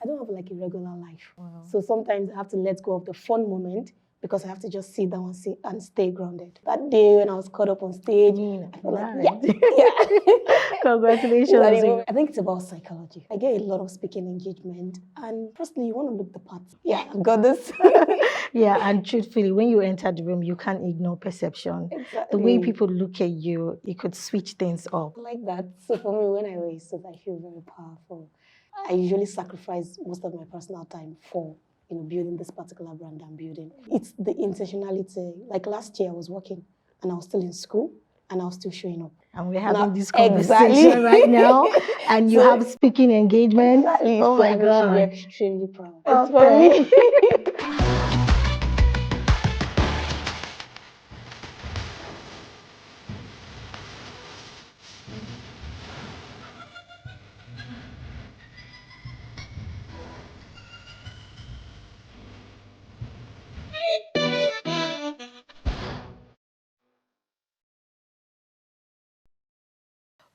I don't have like a regular life. Wow. So sometimes I have to let go of the fun moment because I have to just sit down and stay grounded. That day when I was caught up on stage, I felt like, yeah. Congratulations. I think it's about psychology. I get a lot of speaking engagement, and firstly, you want to look the part. Yeah, I've got this. Yeah, and truthfully, when you enter the room, you can't ignore perception. Exactly. The way people look at you, it could switch things up. I like that. So for me, when I race, I feel very powerful. I usually sacrifice most of my personal time for building this particular brand I'm building. It's the intentionality. Like last year, I was working and I was still in school and I was still showing up. And we're having this conversation right now, and you have speaking engagement. Exactly. Oh my God. I'm extremely proud. It's for me.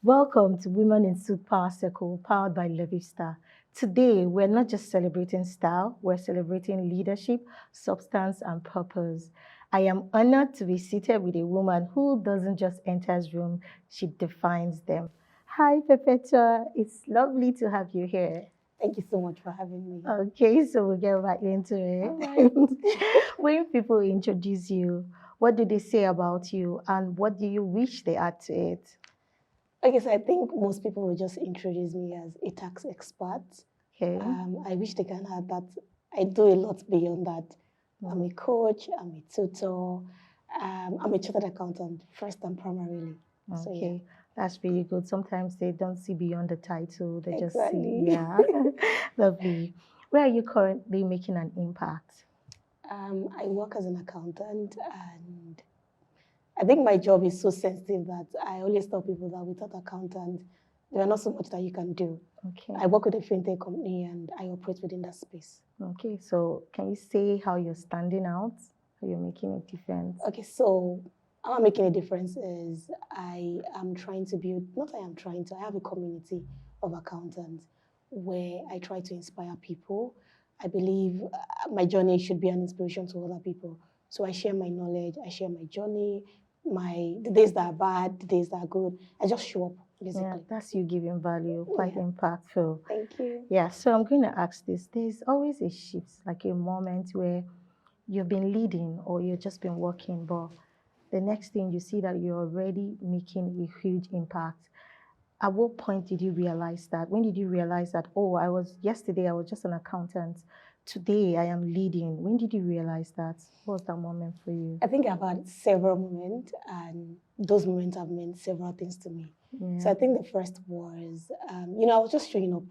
Welcome to Women in Suit Power Circle, powered by Levista. Today, we're not just celebrating style, we're celebrating leadership, substance, and purpose. I am honored to be seated with a woman who doesn't just enter the room, she defines them. Hi, Perpetua. It's lovely to have you here. Thank you so much for having me. Okay, so we'll get right into it. Right. When people introduce you, what do they say about you, and what do you wish they add to it? Okay, so I think most people will just introduce me as a tax expert. Okay. I wish they can add that I do a lot beyond that. I'm a coach, I'm a tutor, I'm a chartered accountant, first and primarily. Okay, so, yeah. That's really good. Sometimes they don't see beyond the title, they just Exactly. see, yeah. Lovely. Where are you currently making an impact? I work as an accountant, and I think my job is so sensitive that I always tell people that without accountant, there are not so much that you can do. Okay. I work with a fintech company and I operate within that space. Okay, so can you say how you're standing out? How you're making a difference? Okay, so how I'm making a difference is I am trying to build, not I am trying to, I have a community of accountants where I try to inspire people. I believe my journey should be an inspiration to other people. So I share my knowledge, I share my journey, the days that are bad, the days that are good. I just show up, basically. Yeah, that's you giving value, quite impactful. Thank you. Yeah, so I'm going to ask this. There's always a shift, like a moment where you've been leading or you've just been working, but the next thing you see that you're already making a huge impact. At what point did you realize that? When did you realize that, oh, yesterday I was just an accountant. Today I am leading. When did you realize that? What was that moment for you? I think I've had several moments, and those moments have meant several things to me. Yeah. So I think the first was, I was just showing up,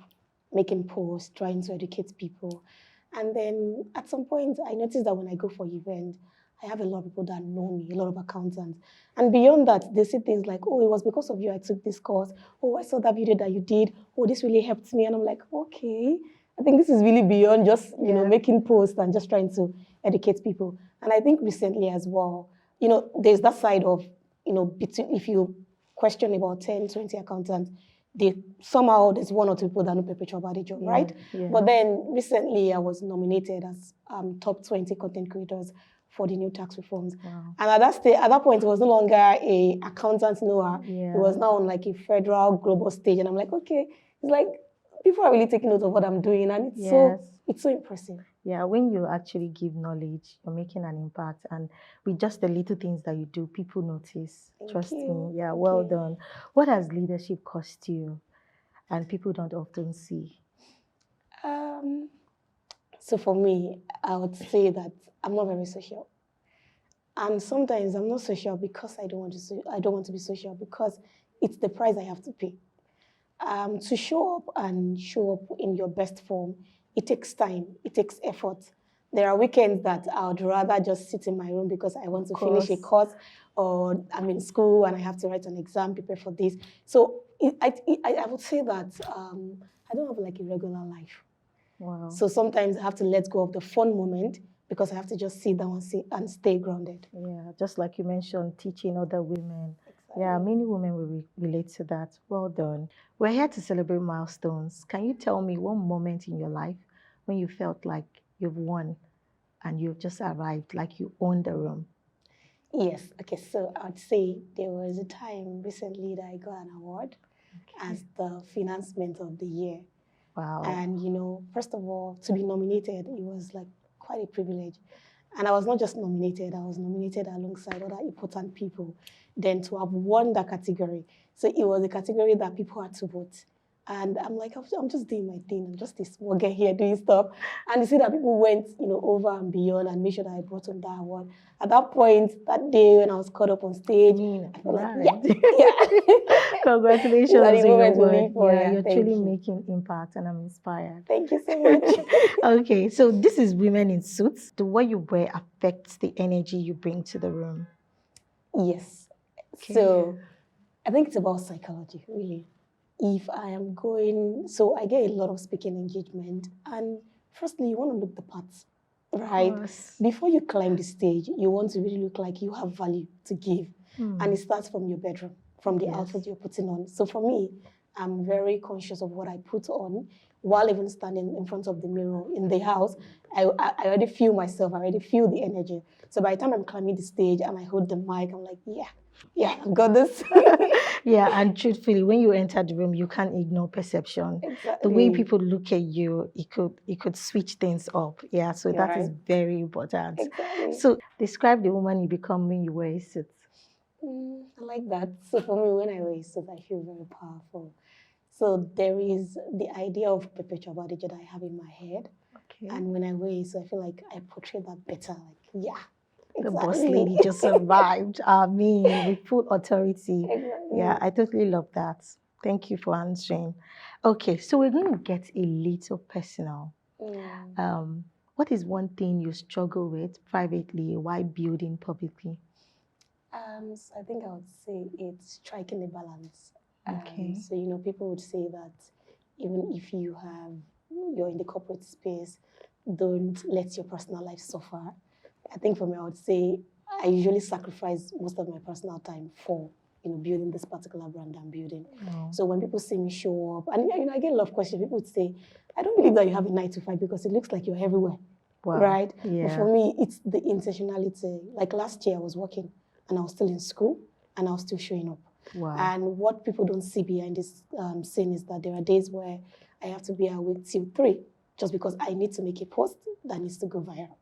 making posts, trying to educate people. And then at some point, I noticed that when I go for events, I have a lot of people that know me, a lot of accountants. And beyond that, they say things like, oh, it was because of you I took this course. Oh, I saw that video that you did. Oh, this really helped me. And I'm like, okay, I think this is really beyond just, making posts and just trying to educate people. And I think recently as well, there's that side of, if you question about 10, 20 accountants, somehow there's one or two people that know Perpetual about the job, right? Yeah. But then recently I was nominated as top 20 content creators for the new tax reforms. Wow. And at that point, it was no longer a accountant knower. Yeah. It was now on like a federal global stage. And I'm like, okay, it's like people are really taking note of what I'm doing. And it's so impressive. Yeah, when you actually give knowledge, you're making an impact. And with just the little things that you do, people notice. Trust me. Yeah, well done. What has leadership cost you and people don't often see? So for me, I would say that I'm not very social. And sometimes I'm not social because I don't want to be social, because it's the price I have to pay. To show up in your best form, it takes time, it takes effort. There are weekends that I would rather just sit in my room because I want to finish a course, or I'm in school and I have to write an exam, prepare for this. So I would say that I don't have like a regular life. Wow. So sometimes I have to let go of the fun moment because I have to just sit down and stay grounded. Yeah, just like you mentioned, teaching other women. Yeah, many women will relate to that. Well done. We're here to celebrate milestones. Can you tell me one moment in your life when you felt like you've won and you've just arrived, like you own the room? Yes. Okay. So I'd say there was a time recently that I got an award as the finance mentor of the year. Wow. And, first of all, to be nominated, it was like quite a privilege. And I was not just nominated, I was nominated alongside other important people. Then to have won that category. So it was a category that people had to vote. And I'm like, I'm just doing my thing. I'm just a small girl here doing stuff. And you see that people went, over and beyond and made sure that I brought home that award. At that point, that day when I was caught up on stage, I felt like, yeah. Congratulations on your word. Yeah, you're thank truly you. making impact and I'm inspired. Thank you so much. Okay, so this is Women in Suits. The way you wear affects the energy you bring to the room. Yes. Okay. So I think it's about psychology, really. If I am going, so I get a lot of speaking engagement, and firstly, you want to look the part, right? Before you climb the stage, you want to really look like you have value to give. And it starts from your bedroom, from the outfit you're putting on. So for me, I'm very conscious of what I put on while even standing in front of the mirror in the house. I already feel myself, I already feel the energy. So by the time I'm climbing the stage and I hold the mic, I'm like, yeah, I've got this. Yeah, and truthfully, when you enter the room, you can't ignore perception. Exactly. The way people look at you, it could switch things up. Yeah, so that is very important. Exactly. So describe the woman you become when you wear a suit. I like that. So for me, when I wear a suit, I feel very powerful. So there is the idea of Perpetual body that I have in my head. Okay. And when I wear it, so I feel like I portray that better. Like, yeah. The boss lady just arrived. With full authority. Exactly. Yeah, I totally love that. Thank you for answering. Okay, so we're going to get a little personal. What is one thing you struggle with privately while building publicly? So I think I would say it's striking a balance. Okay. So, people would say that even if you're in the corporate space, don't let your personal life suffer. I think for me, I would say I usually sacrifice most of my personal time for, building this particular brand I'm building. Oh. So when people see me show up, and, I get a lot of questions, people would say, I don't believe that you have a 9 to 5 because it looks like you're everywhere. Wow. Right? Yeah. But for me, it's the intentionality. Like last year, I was working and I was still in school and I was still showing up. Wow. And what people don't see behind this scene is that there are days where I have to be awake till 3 just because I need to make a post that needs to go viral.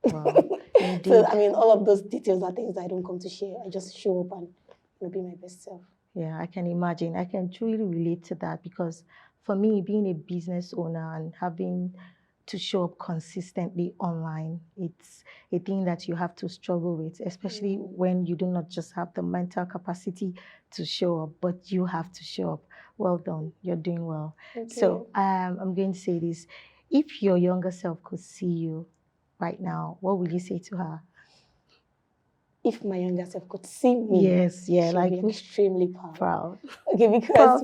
Wow. So, all of those details are things that I don't come to share. I just show up and be my best self. Yeah, I can imagine. I can truly relate to that because for me, being a business owner and having to show up consistently online, it's a thing that you have to struggle with, especially when you do not just have the mental capacity to show up, but you have to show up. Well done. You're doing well. So I'm going to say this. If your younger self could see you right now, what would you say to her? If my younger self could see me, yes, yeah, she'd be extremely proud. Okay, because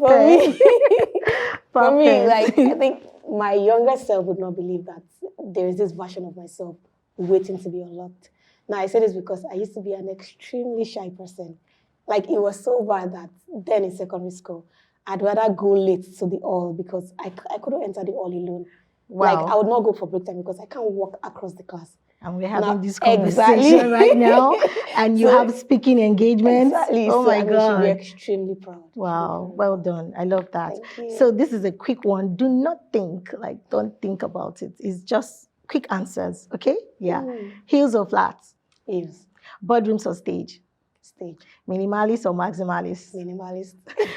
for me, like I think my younger self would not believe that there is this version of myself waiting to be unlocked. Now I say this because I used to be an extremely shy person. Like it was so bad that then in secondary school, I'd rather go late to the hall because I couldn't enter the hall alone. Wow. Like I would not go for break time because I can't walk across the class. And we're having this conversation right now, and you have speaking engagements. Exactly. Oh my God. You should be extremely proud. Wow, well done. I love that. So this is a quick one. Do not think, don't think about it. It's just quick answers, okay? Yeah. Heels or flats? Heels. Boardrooms or stage? Stage. Minimalist or maximalist? Minimalist.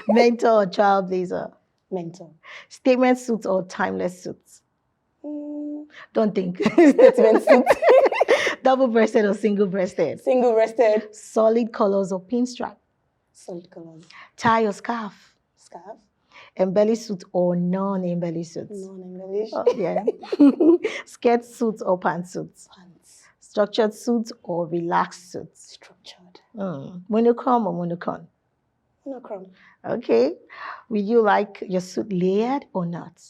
Mentor or trailblazer? Mentor. Statement suits or timeless suits? Don't think. Statement suits. Double-breasted or single-breasted? Single-breasted. Solid colors or pinstripe? Solid colors. Tie or scarf? Scarf. Embellished suit or non-embellished suits? Non-embellished. Oh, yeah. Skirt suits or pantsuits? Pants. Structured suits or relaxed suits? Structured. Monochrome or monochrome? Monochrome. Okay. Would you like your suit layered or not?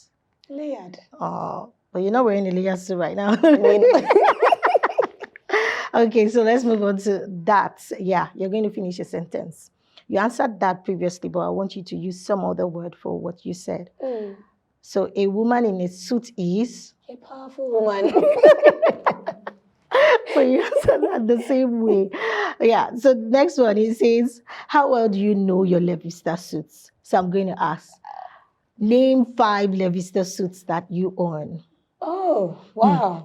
Layered. Oh, but you're not wearing a layered suit right now. Okay, so let's move on to that. Yeah, you're going to finish your sentence. You answered that previously, but I want you to use some other word for what you said. Mm. So a woman in a suit is? A powerful woman. But you answered that the same way. Yeah. So the next one, it says, how well do you know your Levista suits? So I'm going to ask, name 5 Levista suits that you own. Oh, wow.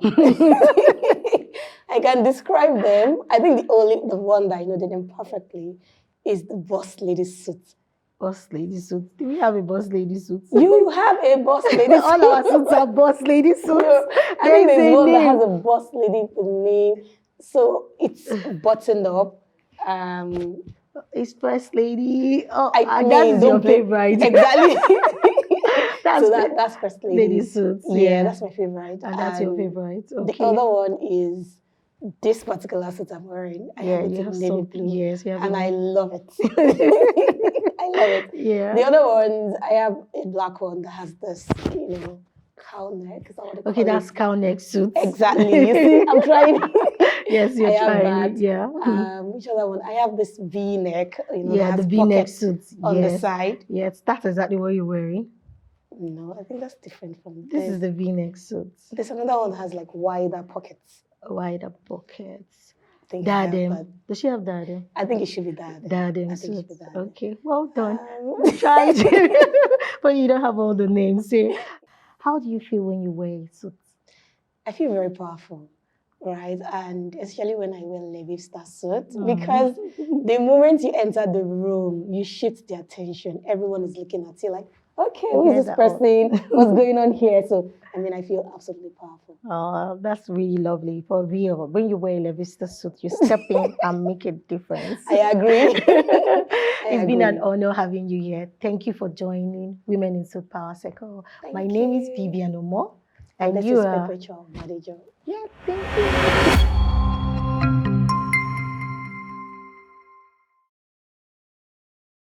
I can describe them. I think the one that I know them perfectly is the boss lady suit. Boss lady suits. Do we have a boss lady suit? You have a boss lady suit. All our suits are boss lady suits. No, I think there's one that has a boss lady name. So it's buttoned up. It's first lady. Oh, I that mean, is your favorite. Exactly. That's that's first lady suits. Yeah, that's my favorite. And that's your favorite. Okay. The other one is this particular suit I'm wearing. I have it in navy blue. Yes, and I love it. I love it. Yeah. The other ones, I have a black one that has this, cow neck. Is that what okay, that's cow neck suits. Exactly. You see, I'm trying. Yes, you're trying. That. Yeah. Which other one? I have this V neck. Yeah, the V neck suits on the side. Yes, that's exactly what you're wearing. No, I think that's different from this. This is the V neck suits. There's another one that has like wider pockets. Wider pockets. Diadem. Does she have diadem? I think it should be diadem. Diadem suits. Okay, well done. Try it. But you don't have all the names. So, how do you feel when you wear suits? I feel very powerful, right? And especially when I wear Levista suit, because the moment you enter the room, you shift the attention. Everyone is looking at you like, okay, who is this person? What's going on here? So, I mean, I feel absolutely powerful. Oh, that's really lovely. For real. When you wear a Levista suit, you step in and make a difference. I agree. It's been an honor having you here. Thank you for joining Women in Suit Power Circle. My name is Vivian Omo. And this is Perpetual. Yeah, thank you.